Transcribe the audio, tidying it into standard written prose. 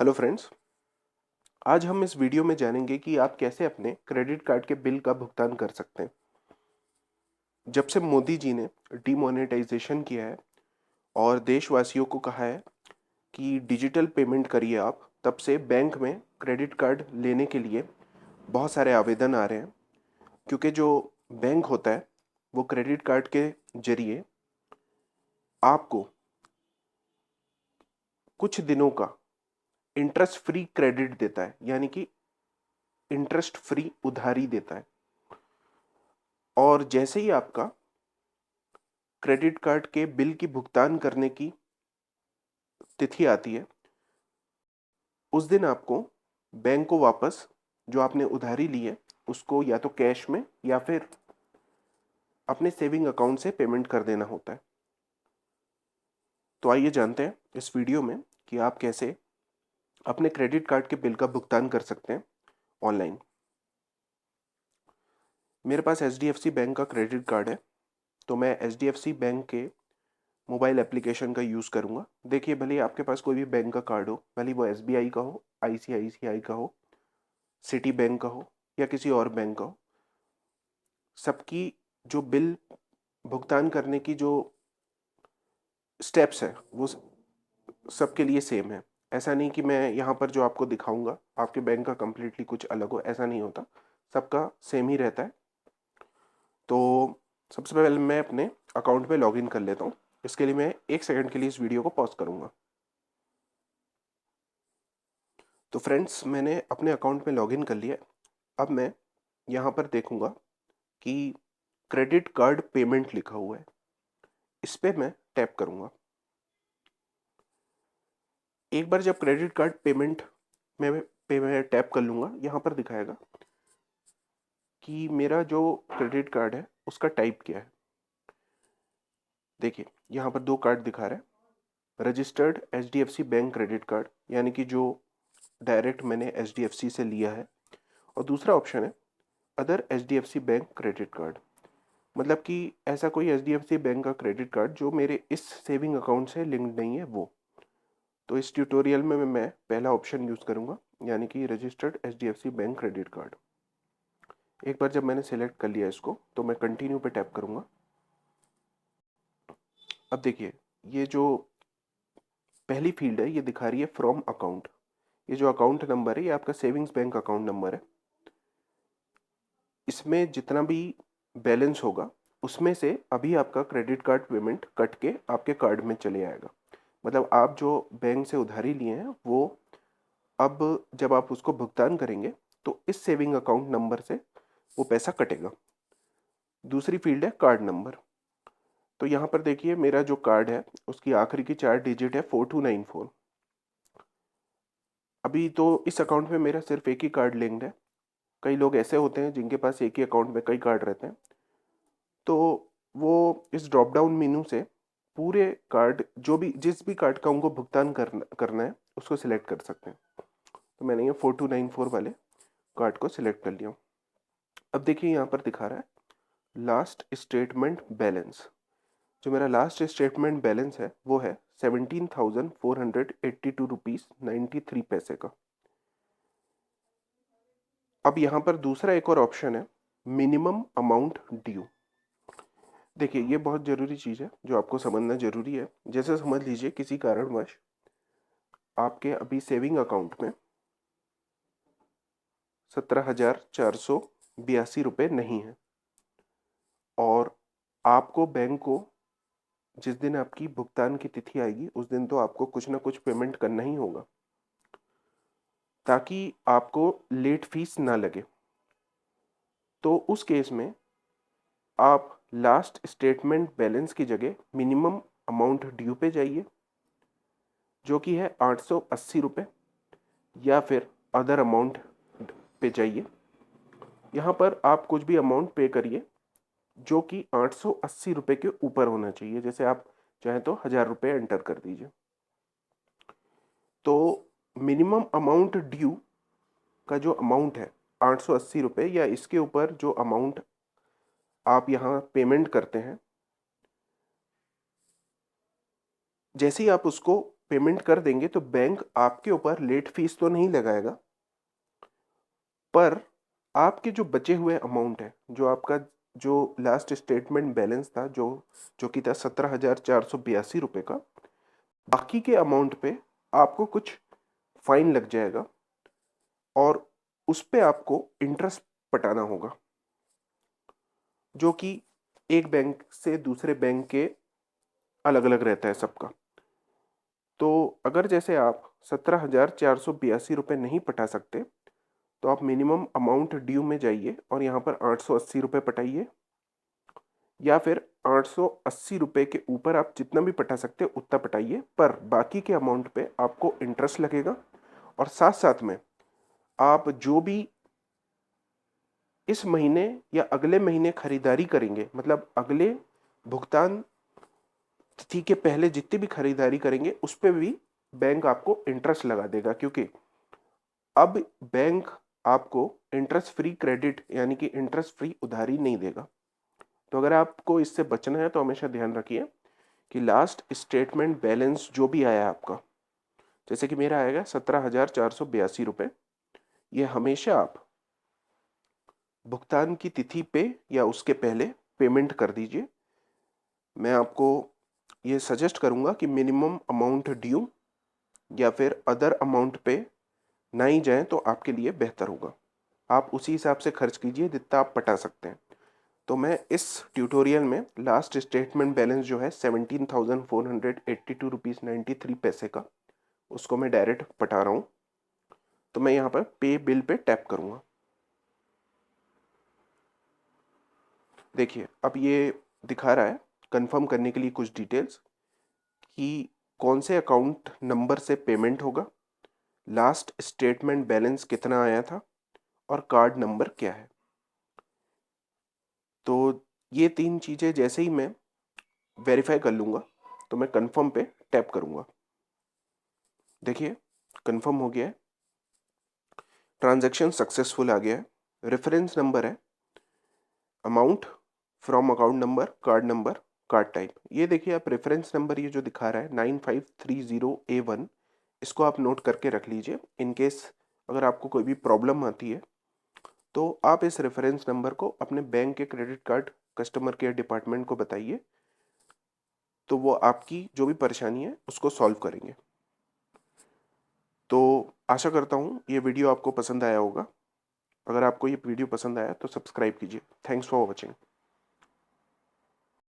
Hello friends. आज हम इस वीडियो में जानेंगे कि आप कैसे अपने क्रेडिट कार्ड के बिल का भुगतान कर सकते हैं। जब से मोदी जी ने डीमोनेटाइजेशन किया है और देशवासियों को कहा है कि डिजिटल पेमेंट करिए आप, तब से बैंक में क्रेडिट कार्ड लेने के लिए बहुत सारे आवेदन आ रहे हैं। क्योंकि जो बैंक होता है वो क्रेडिट कार्ड के जरिए आपको कुछ दिनों का इंटरेस्ट फ्री क्रेडिट देता है, यानी कि इंटरेस्ट फ्री उधारी देता है। और जैसे ही आपका क्रेडिट कार्ड के बिल की भुगतान करने की तिथि आती है, उस दिन आपको बैंक को वापस जो आपने उधारी ली है उसको या तो कैश में या फिर अपने सेविंग अकाउंट से पेमेंट कर देना होता है। तो आइए जानते हैं इस वीडियो में कि आप कैसे अपने क्रेडिट कार्ड के बिल का भुगतान कर सकते हैं ऑनलाइन। मेरे पास एचडीएफसी बैंक का क्रेडिट कार्ड है, तो मैं एचडीएफसी बैंक के मोबाइल एप्लीकेशन का यूज़ करूँगा। देखिए, भले ही आपके पास कोई भी बैंक का कार्ड हो, भले ही वो एसबीआई का हो, आईसीआईसीआई का हो, सिटी बैंक का हो या किसी और बैंक का हो, सबकी जो बिल भुगतान करने की जो स्टेप्स है वो सबके लिए सेम है। ऐसा नहीं कि मैं यहाँ पर जो आपको दिखाऊंगा आपके बैंक का कंप्लीटली कुछ अलग हो, ऐसा नहीं होता, सबका सेम ही रहता है। तो सबसे पहले मैं अपने अकाउंट में लॉगिन कर लेता हूँ। इसके लिए मैं 1 सेकंड के लिए इस वीडियो को पॉज करूँगा। तो फ्रेंड्स, मैंने अपने अकाउंट में लॉगिन कर लिया। अब मैं यहाँ पर देखूँगा कि क्रेडिट कार्ड पेमेंट लिखा हुआ है, इस पर मैं टैप करूँगा। एक बार जब क्रेडिट कार्ड पेमेंट में पे मैं टैप कर लूँगा, यहाँ पर दिखाएगा कि मेरा जो क्रेडिट कार्ड है उसका टाइप क्या है। देखिए, यहाँ पर 2 कार्ड दिखा रहा है। Registered HDFC bank credit card, यानी कि जो डायरेक्ट मैंने एचडीएफसी से लिया है, और दूसरा ऑप्शन है other HDFC bank credit card, मतलब कि ऐसा कोई एचडीएफसी बैंक का क्रेडिट कार्ड जो मेरे इस सेविंग अकाउंट से लिंक्ड नहीं है वो। तो इस ट्यूटोरियल में मैं पहला ऑप्शन यूज़ करूँगा, यानी कि registered HDFC bank credit card. एक बार जब मैंने सेलेक्ट कर लिया इसको, तो मैं कंटिन्यू पे टैप करूँगा। अब देखिए, ये जो पहली फील्ड है ये दिखा रही है फ्रॉम अकाउंट। ये जो अकाउंट नंबर है ये आपका सेविंग्स बैंक अकाउंट नंबर है। इसमें जितना भी बैलेंस होगा उसमें से अभी आपका क्रेडिट कार्ड पेमेंट कट के आपके कार्ड में चले आएगा। मतलब आप जो बैंक से उधारी लिए हैं वो अब जब आप उसको भुगतान करेंगे तो इस सेविंग अकाउंट नंबर से वो पैसा कटेगा। दूसरी फील्ड है कार्ड नंबर। तो यहाँ पर देखिए, मेरा जो कार्ड है उसकी आखिरी की 4 डिजिट है 4294। अभी तो इस अकाउंट में मेरा सिर्फ एक ही कार्ड लिंक्ड है। कई लोग ऐसे होते हैं जिनके पास एक ही अकाउंट में कई कार्ड रहते हैं, तो वो इस ड्रॉप डाउन मेनू से पूरे कार्ड, जो भी जिस भी कार्ड का उनको भुगतान करना है उसको सिलेक्ट कर सकते हैं। तो मैंने ये 4294 वाले कार्ड को सिलेक्ट कर लिया। अब देखिए, यहाँ पर दिखा रहा है लास्ट स्टेटमेंट बैलेंस। जो मेरा लास्ट स्टेटमेंट बैलेंस है वो है 17,482 रुपीज़ 93 पैसे का। अब यहाँ पर दूसरा एक और ऑप्शन है, मिनिमम अमाउंट ड्यू। देखिए, ये बहुत ज़रूरी चीज़ है जो आपको समझना ज़रूरी है। जैसे समझ लीजिए किसी कारणवश आपके अभी सेविंग अकाउंट में 17,482 रुपये नहीं है, और आपको बैंक को जिस दिन आपकी भुगतान की तिथि आएगी उस दिन तो आपको कुछ ना कुछ पेमेंट करना ही होगा, ताकि आपको लेट फीस ना लगे। तो उस केस में आप लास्ट स्टेटमेंट बैलेंस की जगह मिनिमम अमाउंट ड्यू पे जाइए, जो कि है 880 रुपये, या फिर अदर अमाउंट पे जाइए। यहाँ पर आप कुछ भी अमाउंट पे करिए जो कि 880 रुपये के ऊपर होना चाहिए। जैसे आप चाहें तो 1000 रुपये एंटर कर दीजिए। तो मिनिमम अमाउंट ड्यू का जो अमाउंट है 880 रुपये, या इसके ऊपर जो अमाउंट आप यहाँ पेमेंट करते हैं, जैसे ही आप उसको पेमेंट कर देंगे तो बैंक आपके ऊपर लेट फीस तो नहीं लगाएगा, पर आपके जो बचे हुए अमाउंट है, जो आपका जो लास्ट स्टेटमेंट बैलेंस था, जो कि था 17,482 रुपये का, बाकी के अमाउंट पे आपको कुछ फाइन लग जाएगा और उस पे आपको इंटरेस्ट पटाना होगा, जो कि एक बैंक से दूसरे बैंक के अलग अलग रहता है सबका। तो अगर जैसे आप 17,482 रुपये नहीं पटा सकते तो आप मिनिमम अमाउंट ड्यू में जाइए और यहाँ पर 880 रुपये पटाइए, या फिर 880 रुपये के ऊपर आप जितना भी पटा सकते हैं उतना पटाइए, पर बाकी के अमाउंट पे आपको इंटरेस्ट लगेगा। और साथ साथ में आप जो भी इस महीने या अगले महीने खरीदारी करेंगे, मतलब अगले भुगतान तिथि के पहले जितनी भी खरीदारी करेंगे उस पे भी बैंक आपको इंटरेस्ट लगा देगा, क्योंकि अब बैंक आपको इंटरेस्ट फ्री क्रेडिट यानी कि इंटरेस्ट फ्री उधारी नहीं देगा। तो अगर आपको इससे बचना है तो हमेशा ध्यान रखिए कि लास्ट स्टेटमेंट बैलेंस जो भी आया आपका, जैसे कि मेरा आएगा 17,482 रुपये, ये हमेशा आप भुगतान की तिथि पे या उसके पहले पेमेंट कर दीजिए। मैं आपको ये सजेस्ट करूंगा कि मिनिमम अमाउंट ड्यू या फिर अदर अमाउंट पे ना ही जाएं तो आपके लिए बेहतर होगा। आप उसी हिसाब से खर्च कीजिए जितना आप पटा सकते हैं। तो मैं इस ट्यूटोरियल में लास्ट स्टेटमेंट बैलेंस जो है 17,482 रुपीज़ 93 पैसे का, उसको मैं डायरेक्ट पटा रहा हूँ। तो मैं यहाँ पर पे बिल पे टैप करूँगा। देखिए अब ये दिखा रहा है कंफर्म करने के लिए कुछ डिटेल्स कि कौन से अकाउंट नंबर से पेमेंट होगा, लास्ट स्टेटमेंट बैलेंस कितना आया था और कार्ड नंबर क्या है। तो ये 3 चीज़ें जैसे ही मैं वेरीफाई कर लूँगा तो मैं कंफर्म पे टैप करूँगा। देखिए कंफर्म हो गया है, ट्रांजैक्शन सक्सेसफुल आ गया है, रेफरेंस नंबर है, amount from account number, card number, card type. ये देखिए आप रेफरेंस नंबर ये जो दिखा रहा है 9530A1, इसको आप नोट करके रख लीजिए। इन केस अगर आपको कोई भी प्रॉब्लम आती है तो आप इस रेफरेंस नंबर को अपने बैंक के credit card customer care department को बताइए, तो वो आपकी जो भी परेशानी है उसको सॉल्व करेंगे। तो आशा करता हूँ ये वीडियो आपको पसंद आया होगा। अगर आपको ये वीडियो पसंद आया तो सब्सक्राइब कीजिए। Thanks for watching.